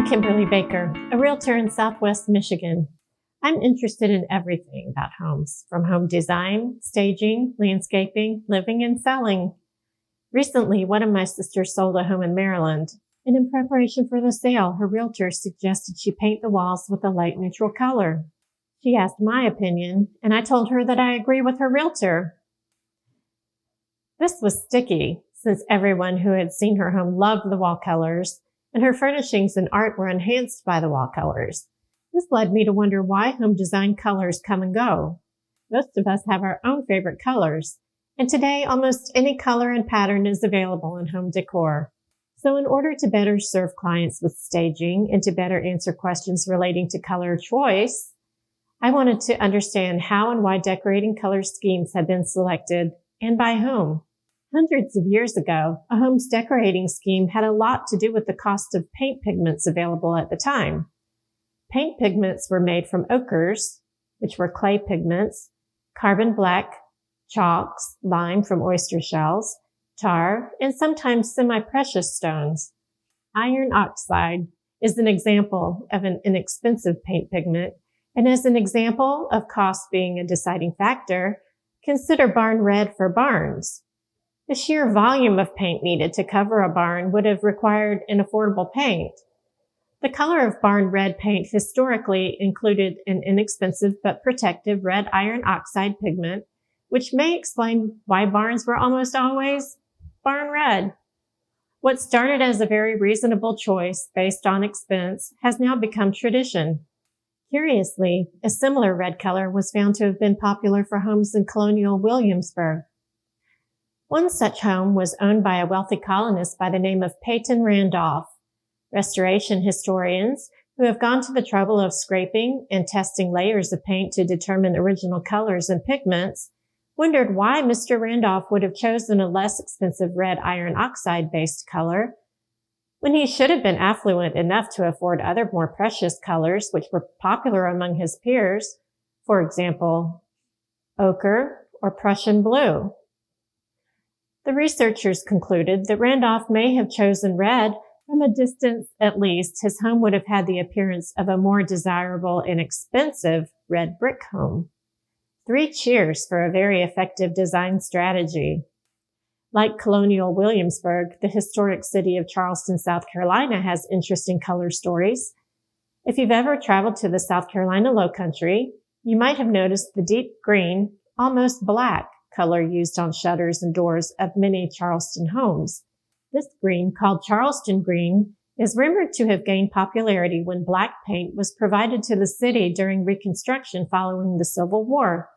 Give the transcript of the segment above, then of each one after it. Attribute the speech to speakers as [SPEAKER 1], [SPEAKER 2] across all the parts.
[SPEAKER 1] Kimberly Baker, a realtor in Southwest Michigan. I'm interested in everything about homes, from home design, staging, landscaping, living, and selling. Recently, one of my sisters sold a home in Maryland, and in preparation for the sale, her realtor suggested she paint the walls with a light neutral color. She asked my opinion, and I told her that I agree with her realtor. This was sticky, since everyone who had seen her home loved the wall colors, and her furnishings and art were enhanced by the wall colors. This led me to wonder why home design colors come and go. Most of us have our own favorite colors, and today almost any color and pattern is available in home decor. So in order to better serve clients with staging and to better answer questions relating to color choice, I wanted to understand how and why decorating color schemes have been selected and by whom. Hundreds of years ago, a home's decorating scheme had a lot to do with the cost of paint pigments available at the time. Paint pigments were made from ochres, which were clay pigments, carbon black, chalks, lime from oyster shells, tar, and sometimes semi-precious stones. Iron oxide is an example of an inexpensive paint pigment, and as an example of cost being a deciding factor, consider barn red for barns. The sheer volume of paint needed to cover a barn would have required an affordable paint. The color of barn red paint historically included an inexpensive but protective red iron oxide pigment, which may explain why barns were almost always barn red. What started as a very reasonable choice based on expense has now become tradition. Curiously, a similar red color was found to have been popular for homes in colonial Williamsburg. One such home was owned by a wealthy colonist by the name of Peyton Randolph. Restoration historians, who have gone to the trouble of scraping and testing layers of paint to determine original colors and pigments, wondered why Mr. Randolph would have chosen a less expensive red iron oxide-based color when he should have been affluent enough to afford other more precious colors which were popular among his peers, for example, ochre or Prussian blue. The researchers concluded that Randolph may have chosen red. From a distance, at least, his home would have had the appearance of a more desirable and expensive red brick home. 3 cheers for a very effective design strategy. Like colonial Williamsburg, the historic city of Charleston, South Carolina has interesting color stories. If you've ever traveled to the South Carolina Lowcountry, you might have noticed the deep green, almost black color used on shutters and doors of many Charleston homes. This green, called Charleston green, is rumored to have gained popularity when black paint was provided to the city during Reconstruction following the Civil War.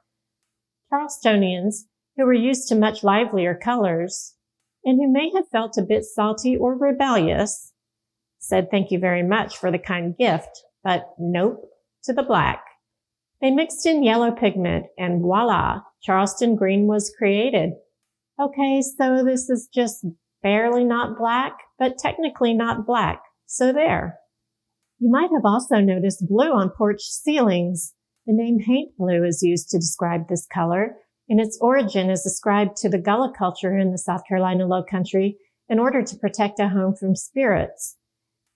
[SPEAKER 1] Charlestonians, who were used to much livelier colors, and who may have felt a bit salty or rebellious, said thank you very much for the kind gift, but nope to the black. They mixed in yellow pigment, and voila, Charleston green was created. Okay, so this is just barely not black, but technically not black, so there. You might have also noticed blue on porch ceilings. The name paint blue is used to describe this color, and its origin is ascribed to the Gullah culture in the South Carolina Lowcountry in order to protect a home from spirits.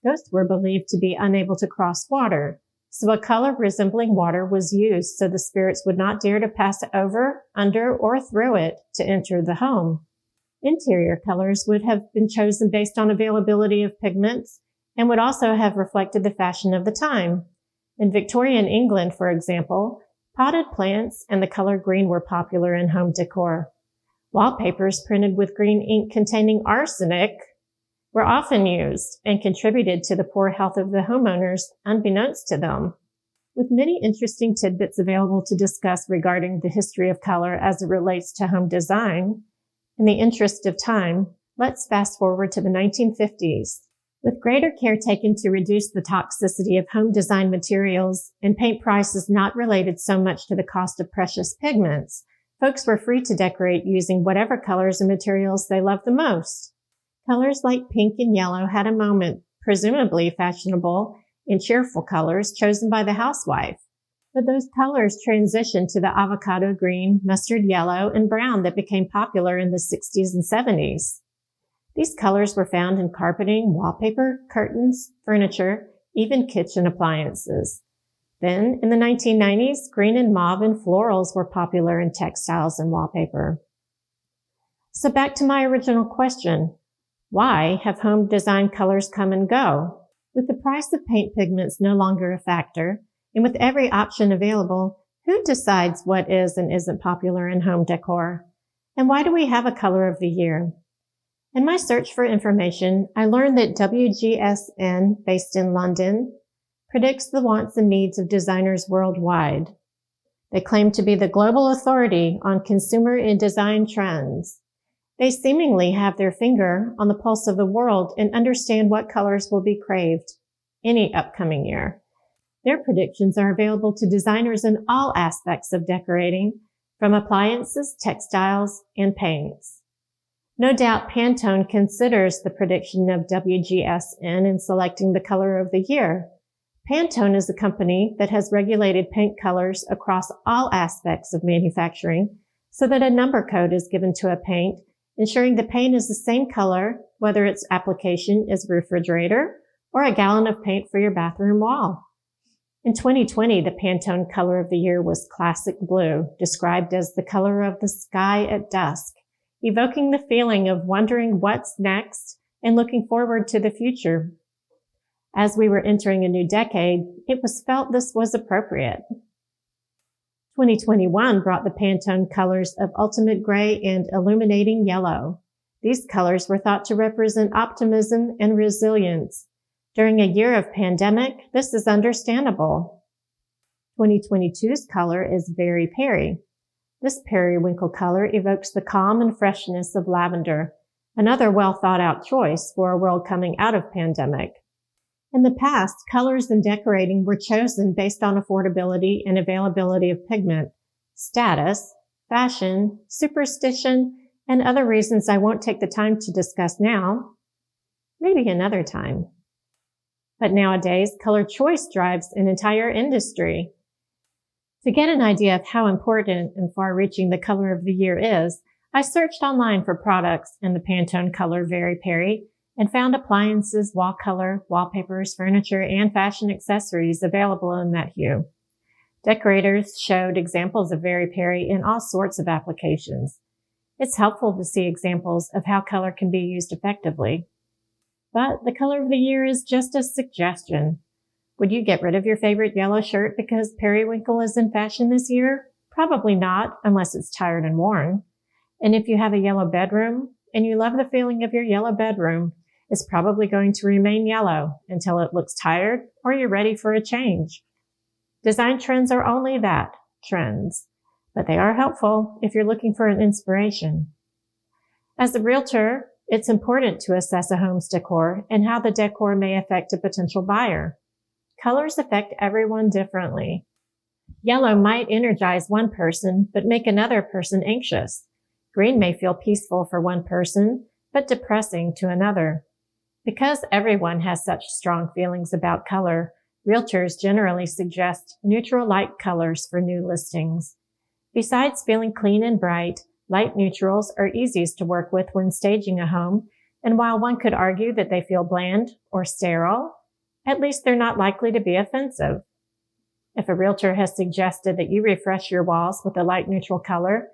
[SPEAKER 1] Ghosts were believed to be unable to cross water, so a color resembling water was used so the spirits would not dare to pass over, under, or through it to enter the home. Interior colors would have been chosen based on availability of pigments and would also have reflected the fashion of the time. In Victorian England, for example, potted plants and the color green were popular in home decor. Wallpapers printed with green ink containing arsenic were often used and contributed to the poor health of the homeowners unbeknownst to them. With many interesting tidbits available to discuss regarding the history of color as it relates to home design, in the interest of time, let's fast forward to the 1950s. With greater care taken to reduce the toxicity of home design materials and paint prices not related so much to the cost of precious pigments, folks were free to decorate using whatever colors and materials they loved the most. Colors like pink and yellow had a moment, presumably fashionable and cheerful colors chosen by the housewife. But those colors transitioned to the avocado green, mustard yellow, and brown that became popular in the 60s and 70s. These colors were found in carpeting, wallpaper, curtains, furniture, even kitchen appliances. Then, in the 1990s, green and mauve and florals were popular in textiles and wallpaper. So back to my original question, why have home design colors come and go? With the price of paint pigments no longer a factor, and with every option available, who decides what is and isn't popular in home decor? And why do we have a color of the year? In my search for information, I learned that WGSN, based in London, predicts the wants and needs of designers worldwide. They claim to be the global authority on consumer and design trends. They seemingly have their finger on the pulse of the world and understand what colors will be craved any upcoming year. Their predictions are available to designers in all aspects of decorating, from appliances, textiles, and paints. No doubt Pantone considers the prediction of WGSN in selecting the color of the year. Pantone is a company that has regulated paint colors across all aspects of manufacturing so that a number code is given to a paint, ensuring the paint is the same color, whether its application is a refrigerator or a gallon of paint for your bathroom wall. In 2020, the Pantone color of the year was classic blue, described as the color of the sky at dusk, evoking the feeling of wondering what's next and looking forward to the future. As we were entering a new decade, it was felt this was appropriate. 2021 brought the Pantone colors of ultimate gray and illuminating yellow. These colors were thought to represent optimism and resilience. During a year of pandemic, this is understandable. 2022's color is Very Peri. This periwinkle color evokes the calm and freshness of lavender, another well-thought-out choice for a world coming out of pandemic. In the past, colors in decorating were chosen based on affordability and availability of pigment, status, fashion, superstition, and other reasons I won't take the time to discuss now. Maybe another time. But nowadays, color choice drives an entire industry. To get an idea of how important and far-reaching the color of the year is, I searched online for products in the Pantone color Very Peri and found appliances, wall color, wallpapers, furniture, and fashion accessories available in that hue. Decorators showed examples of Very Peri in all sorts of applications. It's helpful to see examples of how color can be used effectively. But the color of the year is just a suggestion. Would you get rid of your favorite yellow shirt because periwinkle is in fashion this year? Probably not, unless it's tired and worn. And if you have a yellow bedroom and you love the feeling of your yellow bedroom, it's probably going to remain yellow until it looks tired or you're ready for a change. Design trends are only that, trends, but they are helpful if you're looking for an inspiration. As a realtor, it's important to assess a home's decor and how the decor may affect a potential buyer. Colors affect everyone differently. Yellow might energize one person, but make another person anxious. Green may feel peaceful for one person, but depressing to another. Because everyone has such strong feelings about color, realtors generally suggest neutral light colors for new listings. Besides feeling clean and bright, light neutrals are easiest to work with when staging a home, and while one could argue that they feel bland or sterile, at least they're not likely to be offensive. If a realtor has suggested that you refresh your walls with a light neutral color,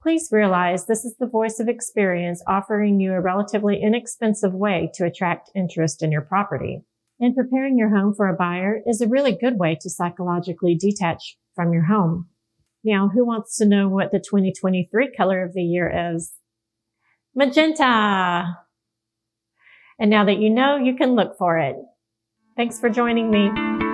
[SPEAKER 1] please realize this is the voice of experience offering you a relatively inexpensive way to attract interest in your property. And preparing your home for a buyer is a really good way to psychologically detach from your home. Now, who wants to know what the 2023 color of the year is? Magenta! And now that you know, you can look for it. Thanks for joining me.